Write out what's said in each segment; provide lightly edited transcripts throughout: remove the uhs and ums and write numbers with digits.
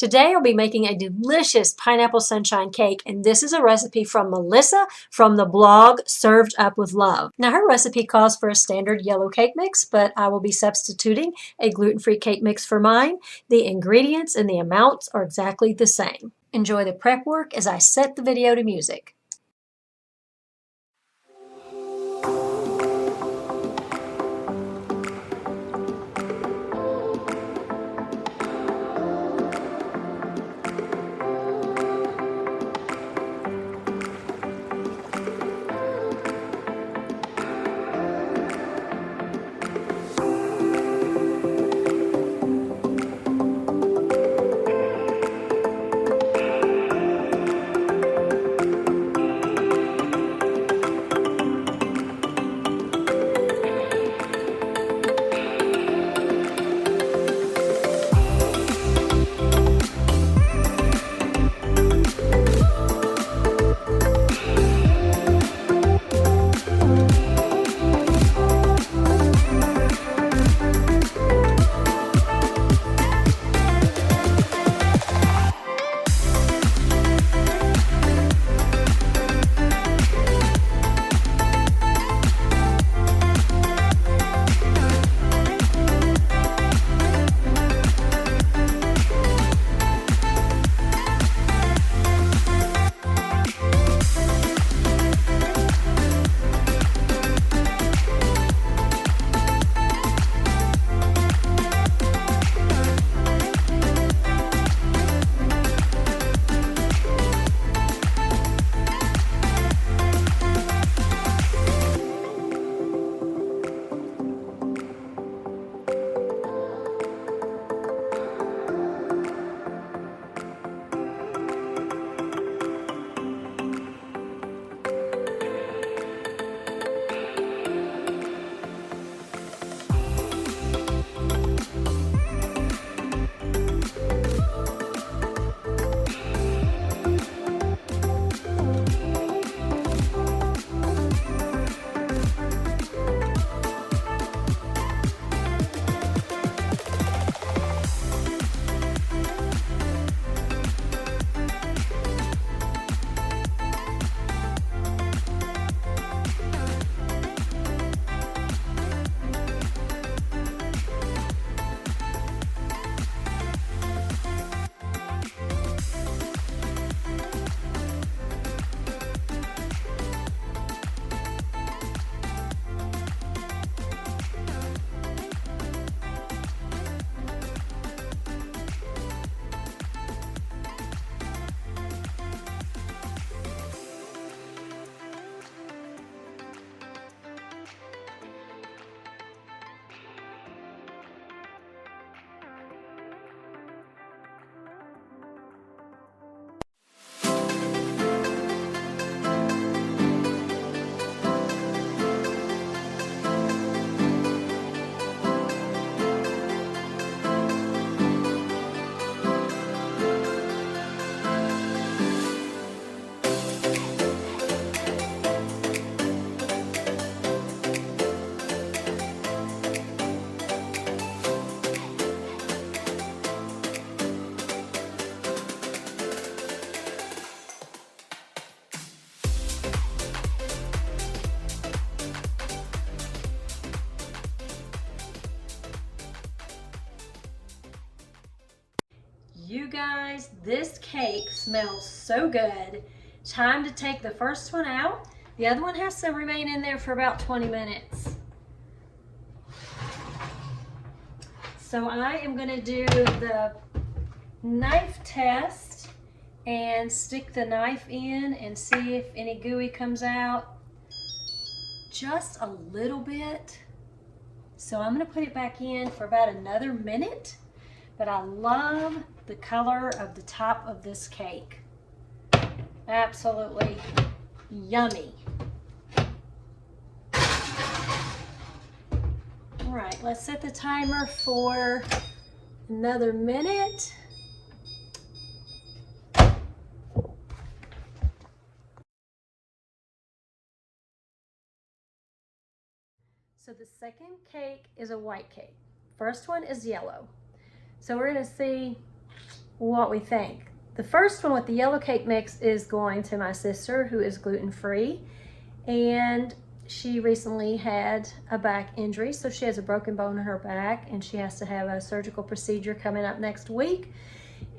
Today I'll be making a delicious pineapple sunshine cake, and this is a recipe from Melissa from the blog Served Up with Love. Now her recipe calls for a standard yellow cake mix, but I will be substituting a gluten-free cake mix for mine. The ingredients and the amounts are exactly the same. Enjoy the prep work as I set the video to music. You guys, this cake smells so good. Time to take the first one out. The other one has to remain in there for about 20 minutes. So I am going to do the knife test and stick the knife in and see if any gooey comes out. Just a little bit. So I'm going to put it back in for about another minute. But I love the color of the top of this cake. Absolutely yummy. All right, let's set the timer for another minute. So the second cake is a white cake. First one is yellow. So we're going to see what we think. The first one with the yellow cake mix is going to my sister, who is gluten-free, and she recently had a back injury, so she has a broken bone in her back, and she has to have a surgical procedure coming up next week.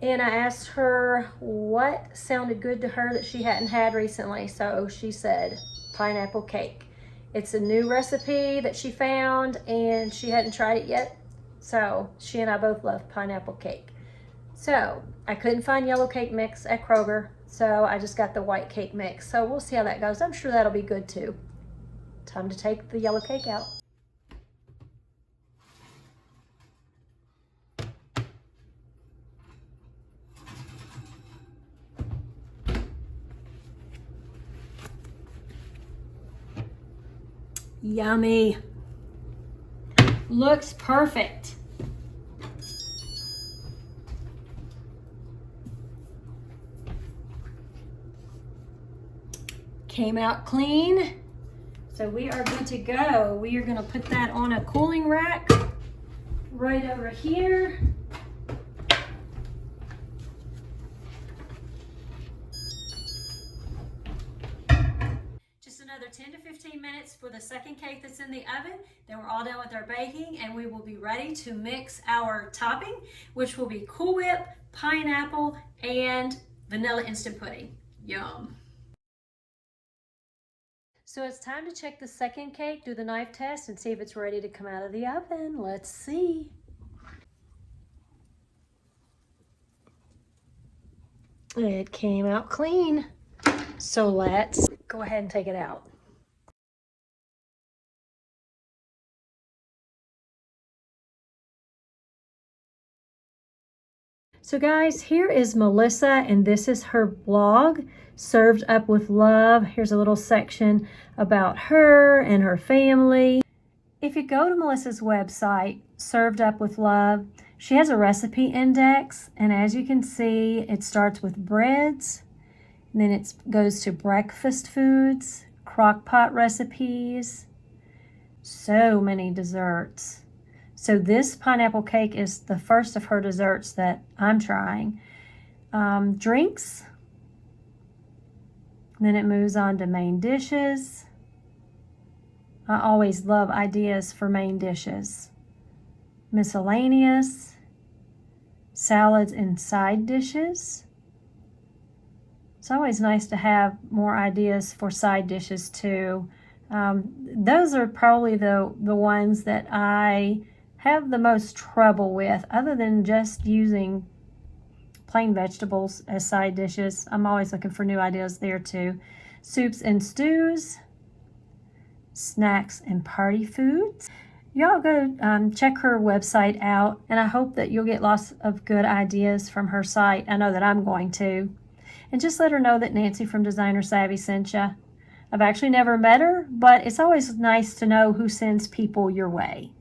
And I asked her what sounded good to her that she hadn't had recently, so she said pineapple cake. It's a new recipe that she found, and she hadn't tried it yet, so she and I both love pineapple cake. So I couldn't find yellow cake mix at Kroger, so I just got the white cake mix. So we'll see how that goes. I'm sure that'll be good too. Time to take the yellow cake out. Yummy. Looks perfect. Came out clean. So we are good to go. We are going to put that on a cooling rack right over here. Just another 10 to 15 minutes for the second cake that's in the oven. Then we're all done with our baking, and we will be ready to mix our topping, which will be Cool Whip, pineapple, and vanilla instant pudding. Yum. So it's time to check the second cake, do the knife test, and see if it's ready to come out of the oven. Let's see. It came out clean. So let's go ahead and take it out. So guys, here is Melissa, and this is her blog, Served Up with Love. Here's a little section about her and her family. If you go to Melissa's website, Served Up with Love, she has a recipe index, and as you can see, it starts with breads, and then it goes to breakfast foods, crock pot recipes, so many desserts. So this pineapple cake is the first of her desserts that I'm trying. Drinks, then it moves on to main dishes. I always love ideas for main dishes. Miscellaneous, salads and side dishes. It's always nice to have more ideas for side dishes too. Those are probably the ones that I have the most trouble with, other than just using plain vegetables as side dishes. I'm always looking for new ideas there too. Soups and stews, snacks and party foods. Y'all go check her website out, and I hope that you'll get lots of good ideas from her site. I know that I'm going to. And just let her know that Nancy from Designer Savvy sent you. I've actually never met her, but it's always nice to know who sends people your way.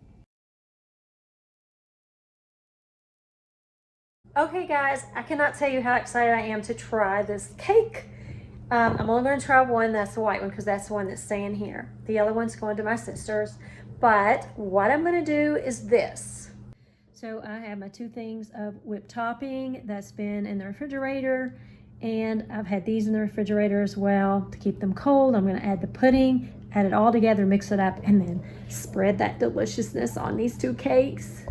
Okay guys, I cannot tell you how excited I am to try this cake. I'm only going to try one, that's the white one, because that's the one that's staying here. The yellow one's going to my sister's. But what I'm going to do is this. So I have my 2 things of whipped topping that's been in the refrigerator, and I've had these in the refrigerator as well to keep them cold. I'm going to add the pudding, add it all together, mix it up, and then spread that deliciousness on these 2 cakes.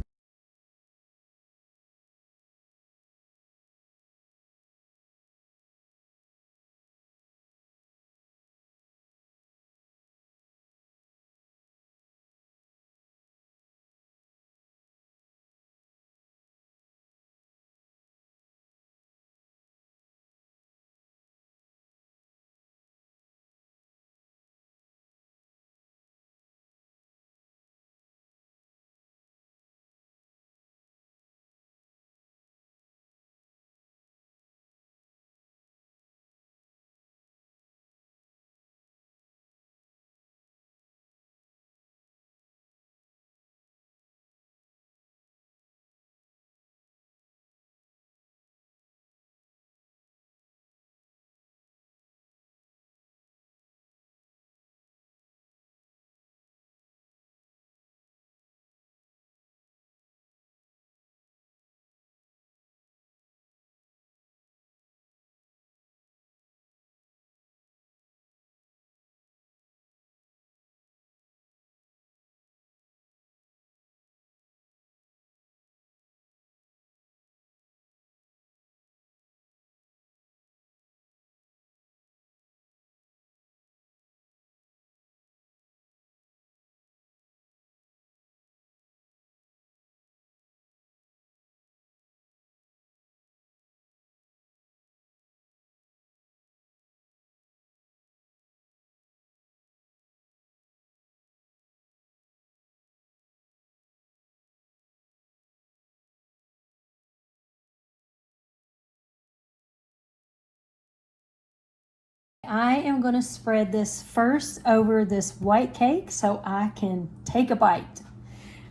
I am going to spread this first over this white cake so I can take a bite.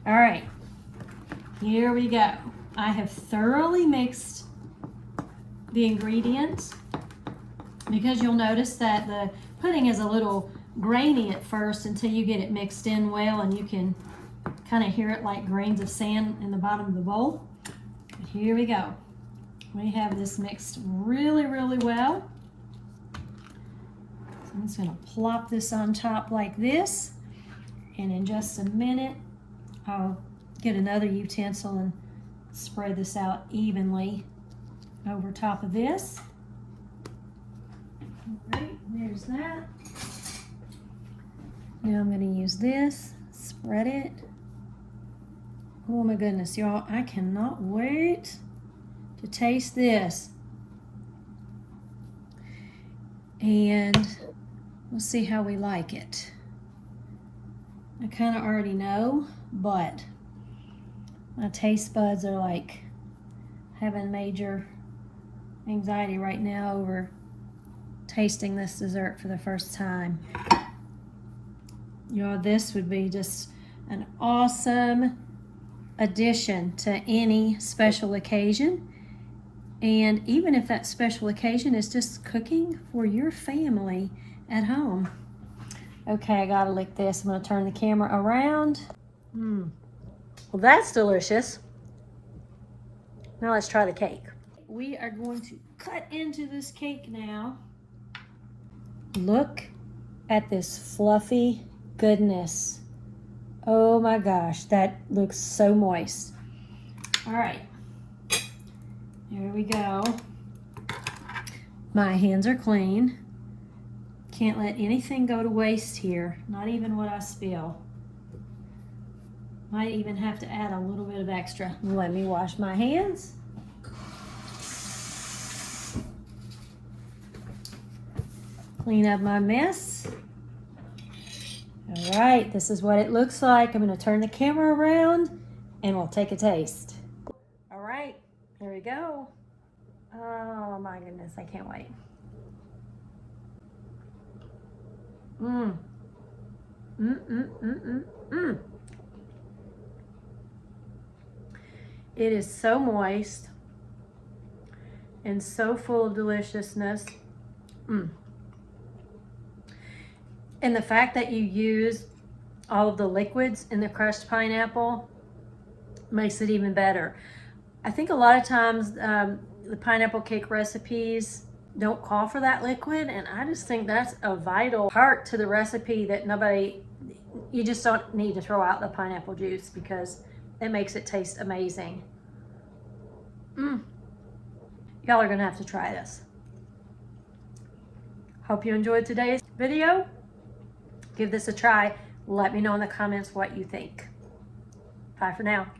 All right, here we go. I have thoroughly mixed the ingredients, because you'll notice that the pudding is a little grainy at first until you get it mixed in well, and you can kind of hear it like grains of sand in the bottom of the bowl. But here we go. We have this mixed really, really well. So I'm just going to plop this on top like this, and in just a minute I'll get another utensil and spread this out evenly over top of this. All right, there's that. Now I'm going to use this, spread it. Oh my goodness, y'all, I cannot wait to taste this. And we'll see how we like it. I kind of already know, but my taste buds are like having major anxiety right now over tasting this dessert for the first time. You know, this would be just an awesome addition to any special occasion. And even if that special occasion is just cooking for your family at home. Okay, I gotta lick this. I'm gonna turn the camera around. Well, that's delicious. Now let's try the cake. We are going to cut into this cake now. Look at this fluffy goodness. Oh my gosh, that looks so moist. All right, here we go. My hands are clean. Can't let anything go to waste here, not even what I spill. Might even have to add a little bit of extra. Let me wash my hands. Clean up my mess. All right, this is what it looks like. I'm going to turn the camera around and we'll take a taste. All right, here we go. Oh my goodness, I can't wait. It is so moist and so full of deliciousness. And the fact that you use all of the liquids in the crushed pineapple makes it even better. I think a lot of times the pineapple cake recipes don't call for that liquid, and I just think that's a vital part to the recipe that you just don't need to throw out the pineapple juice because it makes it taste amazing. Y'all are gonna have to try this. Hope you enjoyed today's video. Give this a try. Let me know in the comments what you think. Bye for now.